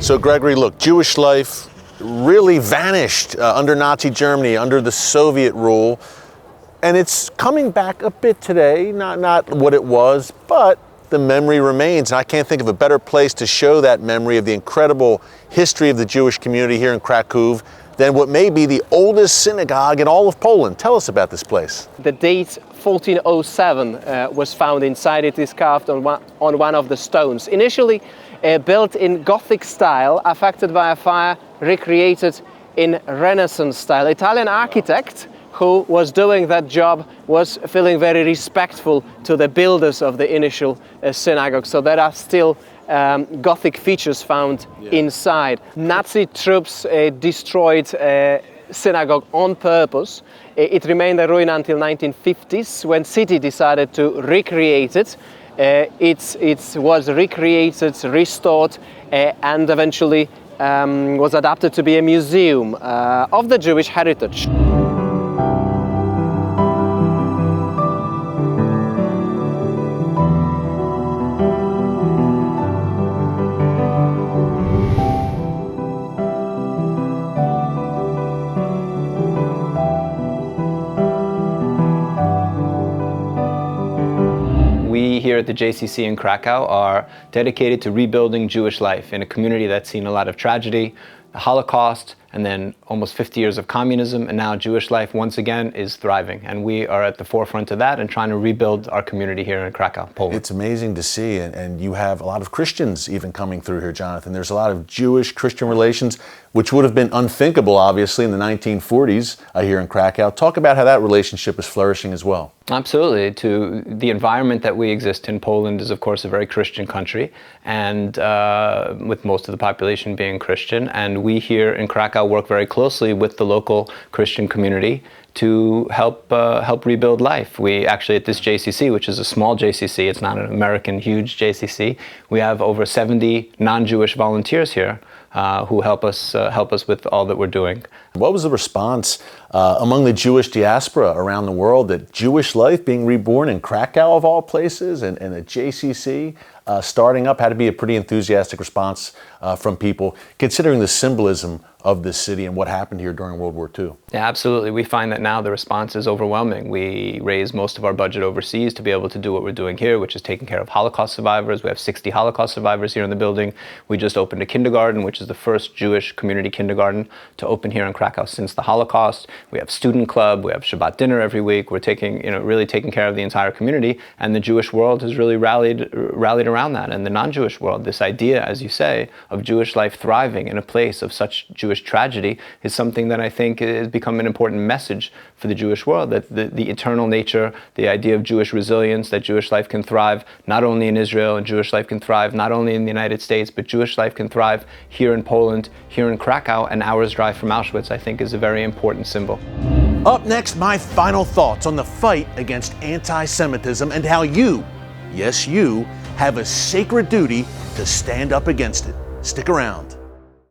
So Gregory, look, Jewish life really vanished under Nazi Germany, under the Soviet rule, and it's coming back a bit today, not what it was, but the memory remains. And I can't think of a better place to show that memory of the incredible history of the Jewish community here in Kraków than what may be the oldest synagogue in all of Poland. Tell us about this place. The date 1407 was found inside. It is carved on one of the stones. Initially built in Gothic style, affected by a fire, recreated in Renaissance style. Italian architect who was doing that job was feeling very respectful to the builders of the initial synagogue. So there are still Gothic features found inside. Nazi troops destroyed synagogue on purpose. It remained a ruin until 1950s when city decided to recreate it. It was recreated, restored, and eventually was adapted to be a museum of the Jewish heritage. We here at the JCC in Krakow are dedicated to rebuilding Jewish life in a community that's seen a lot of tragedy, the Holocaust, and then almost 50 years of communism, and now Jewish life once again is thriving. And we are at the forefront of that and trying to rebuild our community here in Krakow, Poland. It's amazing to see, and you have a lot of Christians even coming through here, Jonathan. There's a lot of Jewish-Christian relations, which would have been unthinkable, obviously, in the 1940s here in Krakow. Talk about how that relationship is flourishing as well. Absolutely. The environment that we exist in, Poland is of course a very Christian country, and with most of the population being Christian, and we here in Krakow work very closely with the local Christian community to help rebuild life. We actually at this JCC, which is a small JCC, it's not an American huge JCC, we have over 70 non-Jewish volunteers here who help us with all that we're doing. What was the response among the Jewish diaspora around the world that Jewish life being reborn in Krakow of all places and a JCC starting up? Had to be a pretty enthusiastic response from people, considering the symbolism of this city and what happened here during World War II. Yeah, absolutely. We find that now the response is overwhelming. We raise most of our budget overseas to be able to do what we're doing here, which is taking care of Holocaust survivors. We have 60 Holocaust survivors here in the building. We just opened a kindergarten, which is the first Jewish community kindergarten to open here in Krakow since the Holocaust. We have student club. We have Shabbat dinner every week. We're really taking care of the entire community, and the Jewish world has really rallied around that. And the non-Jewish world, this idea, as you say, of Jewish life thriving in a place of such Jewish tragedy is something that I think has become an important message for the Jewish world, that the eternal nature, the idea of Jewish resilience, that Jewish life can thrive not only in Israel, and Jewish life can thrive not only in the United States, but Jewish life can thrive here in Poland, here in Krakow, an hour's drive from Auschwitz, I think is a very important symbol. Up next, my final thoughts on the fight against anti-Semitism and how you, yes you, have a sacred duty to stand up against it. Stick around.